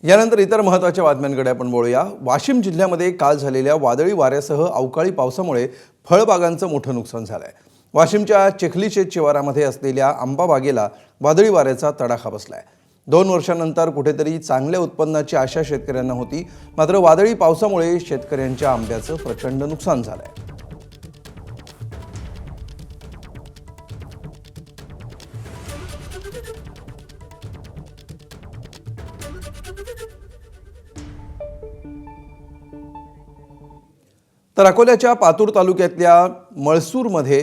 यानंतर इतर महत्त्वाच्या बातम्यांकडे आपण बोलूया। वाशिम जिल्ह्यामध्ये काल झालेल्या वादळी वाऱ्यासह अवकाळी पावसामुळे फळबागांचं मोठं नुकसान झालंय। वाशिमच्या चिखलीशेत शिवारामध्ये असलेल्या आंबा बागेला वादळी वाऱ्याचा तडाखा बसलाय। 2 वर्षांनंतर कुठेतरी चांगल्या उत्पन्नाची आशा शेतकऱ्यांना होती, मात्र वादळी पावसामुळे शेतकऱ्यांच्या आंब्याचं प्रचंड नुकसान झालंय। तर अकोल्याच्या पातूर तालुक्यातल्या मळसूरमध्ये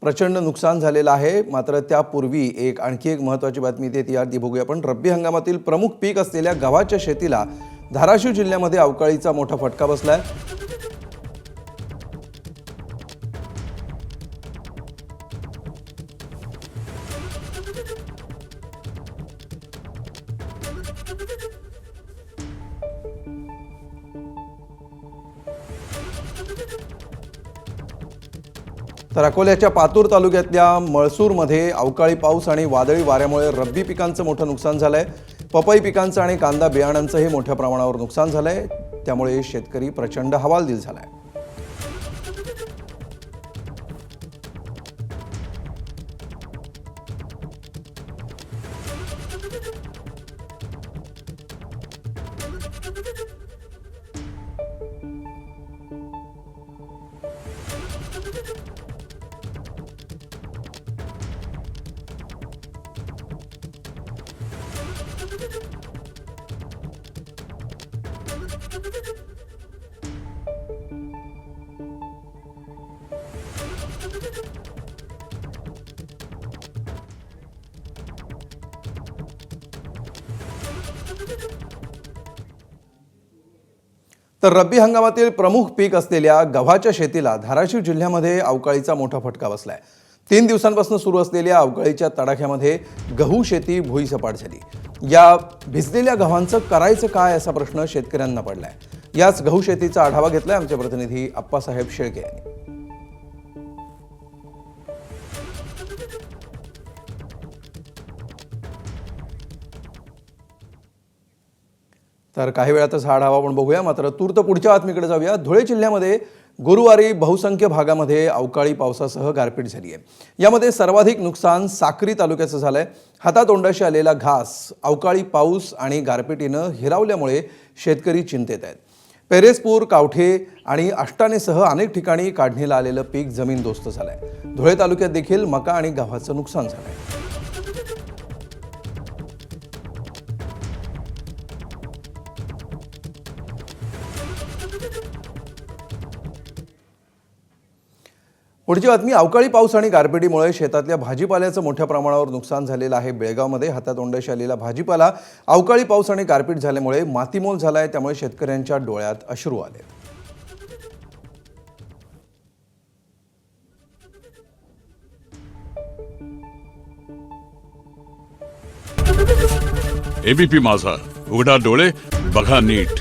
प्रचंड नुकसान झालेलं आहे। मात्र त्यापूर्वी आणखी एक महत्त्वाची बातमी येते, ती आधी बघूया आपण। रब्बी हंगामातील प्रमुख पीक असलेल्या गव्हाच्या शेतीला धाराशिव जिल्ह्यामध्ये अवकाळीचा मोठा फटका बसलाय। तर अकोल्याच्या पातूर तालुक्यातल्या मळसूरमध्ये अवकाळी पाऊस आणि वादळी वाऱ्यामुळे रब्बी पिकांचं मोठं नुकसान झालंय। पपई पिकांचं आणि कांदा बियाणांचंही मोठ्या प्रमाणावर नुकसान झालंय। त्यामुळे शेतकरी प्रचंड हवालदिल झालाय। तर रब्बी हंगामातील प्रमुख पीक असलेल्या गव्हाच्या शेतीला धाराशिव जिल्ह्यामध्ये अवकाळीचा मोठा फटका बसलाय। 3 दिवसांपासून सुरू असलेल्या अवकाळीच्या तडाख्यामध्ये गहू शेती भुईसपाट झाली। या भिजलेल्या गव्हांचं करायचं काय असा प्रश्न शेतकऱ्यांना पडलाय। याच गहू शेतीचा आढावा घेतलाय आमचे प्रतिनिधी अप्पासाहेब शेळके यांनी। तर काही वेळातच हा आढावा आपण बघूया, मात्र तूर्त पुढच्या बातमीकडे जाऊया। धुळे जिल्ह्यामध्ये गुरुवारी बहुसंख्य भागामध्ये अवकाळी पावसासह गारपीट झाली आहे। यामध्ये सर्वाधिक नुकसान साक्री तालुक्याचं झालंय। हातातोंडाशी आलेला घास अवकाळी पाऊस आणि गारपिटीनं हिरावल्यामुळे शेतकरी चिंतेत आहेत। पेरेसपूर, कावठे आणि अष्टानेसह अनेक ठिकाणी काढणीला आलेलं पीक जमीनदोस्त झालंय। धुळे तालुक्यात देखील मका आणि गव्हाचं नुकसान झालंय। पुढची बातमी, अवकाळी पाऊस आणि गारपिटीमुळे शेतातल्या भाजीपाल्याचं मोठ्या प्रमाणावर नुकसान झालेलं आहे। बेळगावमध्ये हातातोंडाशी आलेला भाजीपाला अवकाळी पाऊस आणि गारपीट झाल्यामुळे मातीमोल झालाय। त्यामुळे शेतकऱ्यांच्या डोळ्यात अश्रू आले। एबीपी माझा, उघडा डोळे बघा नीट।